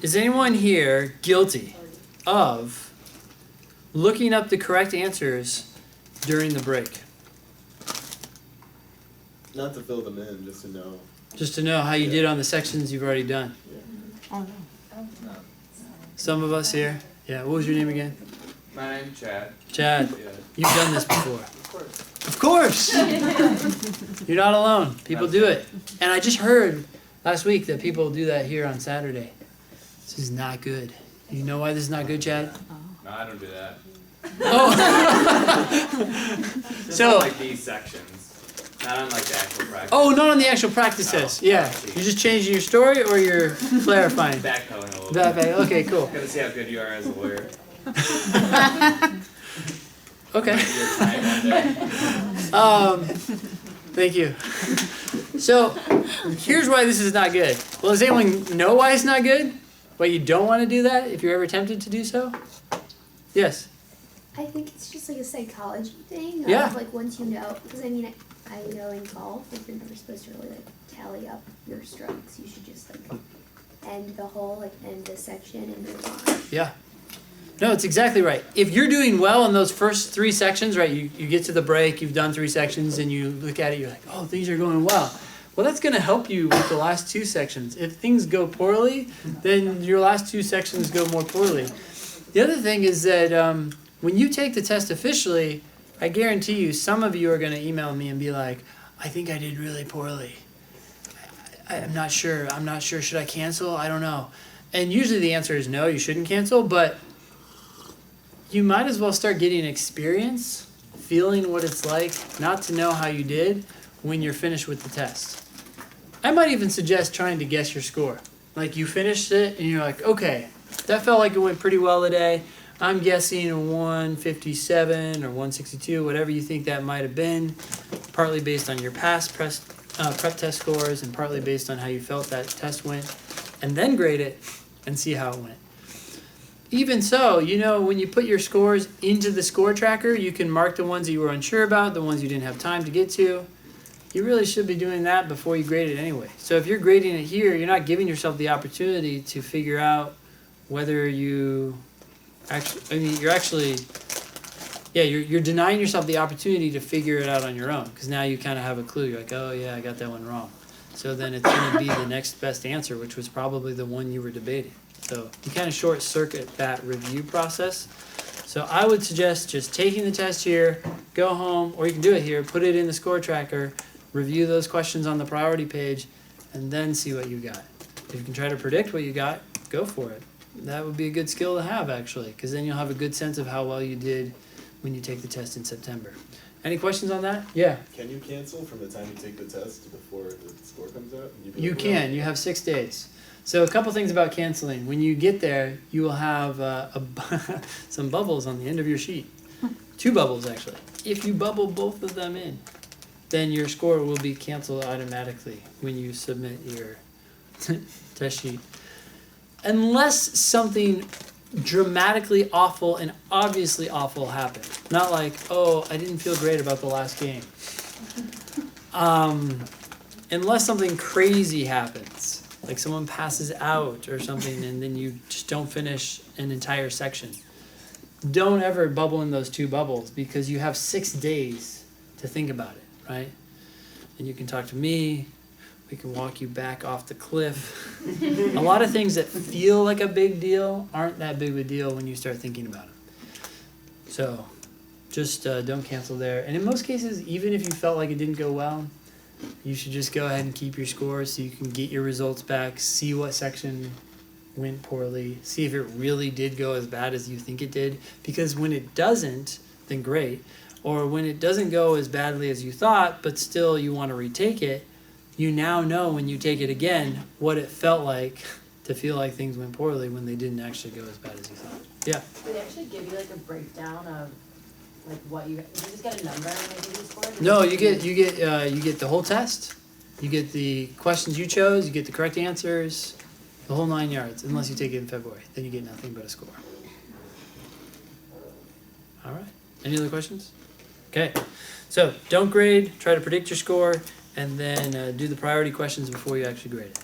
Is anyone here guilty of looking up the correct answers during the break? Not to fill them in, just to know. Just to know how you did on the sections you've already done. Oh, no. Some of us here. Yeah, what was your name again? My name's Chad. Chad. Yeah. You've done this before. Of course. Of course! You're not alone. People do it. And I just heard last week that people do that here on Saturday. This is not good. You know why this is not good, Chad? No, I don't do that. Oh! Just So- on, like these sections. Not on like the actual practice. Oh, not on the actual practice test. Yeah. You're just changing your story or you're clarifying? Backpedaling a little That bit. bad. Okay, cool. Gotta see how good you are as a lawyer. Okay. Your time on there. Thank you. So, here's why this is not good. Well, does anyone know why it's not good? Why you don't want to do that if you're ever tempted to do so? Yes. I think it's just like a psychology thing. Yeah. Of, like once you know, because I mean, I know in golf, like you're never supposed to really like tally up your strokes. You should just like end the hole, like end the section and move on. Yeah. No, it's exactly right. If you're doing well in those first 3 sections, right, you get to the break, you've done 3 sections, and you look at it, you're like, oh, things are going well. Well, that's going to help you with the last 2 sections. If things go poorly, then your last 2 sections go more poorly. The other thing is that when you take the test officially, I guarantee you some of you are going to email me and be like, I think I did really poorly. I'm not sure. Should I cancel? I don't know. And usually the answer is no, you shouldn't cancel, but you might as well start getting experience, feeling what it's like not to know how you did when you're finished with the test. I might even suggest trying to guess your score. Like you finished it and you're like, okay, that felt like it went pretty well today. I'm guessing a 157 or 162, whatever you think that might have been, partly based on your past prep test scores and partly based on how you felt that test went, and then grade it and see how it went. Even so, you know, when you put your scores into the score tracker, you can mark the ones that you were unsure about, the ones you didn't have time to get to. You really should be doing that before you grade it anyway. So if you're grading it here, you're not giving yourself the opportunity to figure out whether you you're denying yourself the opportunity to figure it out on your own, because now you kind of have a clue. You're like, oh yeah, I got that one wrong. So then it's going to be the next best answer, which was probably the one you were debating. So you kind of short circuit that review process. So I would suggest just taking the test here, go home, or you can do it here, put it in the score tracker, review those questions on the priority page, and then see what you got. If you can try to predict what you got, go for it. That would be a good skill to have, actually, because then you'll have a good sense of how well you did when you take the test in September. Any questions on that? Yeah. Can you cancel from the time you take the test before the score comes out? You can. You have 6 days. So a couple things about canceling. When you get there, you will have some bubbles on the end of your sheet. 2 bubbles, actually. If you bubble both of them in, then your score will be canceled automatically when you submit your test sheet. Unless something dramatically awful and obviously awful happened. Not like, oh, I didn't feel great about the last game. Unless something crazy happens, like someone passes out or something and then you just don't finish an entire section. Don't ever bubble in those 2 bubbles, because you have 6 days to think about it, right? And you can talk to me. We can walk you back off the cliff. A lot of things that feel like a big deal aren't that big of a deal when you start thinking about them. So just don't cancel there. And in most cases, even if you felt like it didn't go well, you should just go ahead and keep your scores so you can get your results back, see what section went poorly, see if it really did go as bad as you think it did. Because when it doesn't, then great. Or when it doesn't go as badly as you thought, but still you want to retake it, you now know when you take it again what it felt like to feel like things went poorly when they didn't actually go as bad as you thought. Yeah. Do they actually give you like a breakdown of like what you just get a number when they give you score? No, you get the whole test. You get the questions you chose. You get the correct answers, the whole 9 yards. Unless you take it in February, then you get nothing but a score. All right. Any other questions? Okay. So don't grade. Try to predict your score. And then do the priority questions before you actually grade it.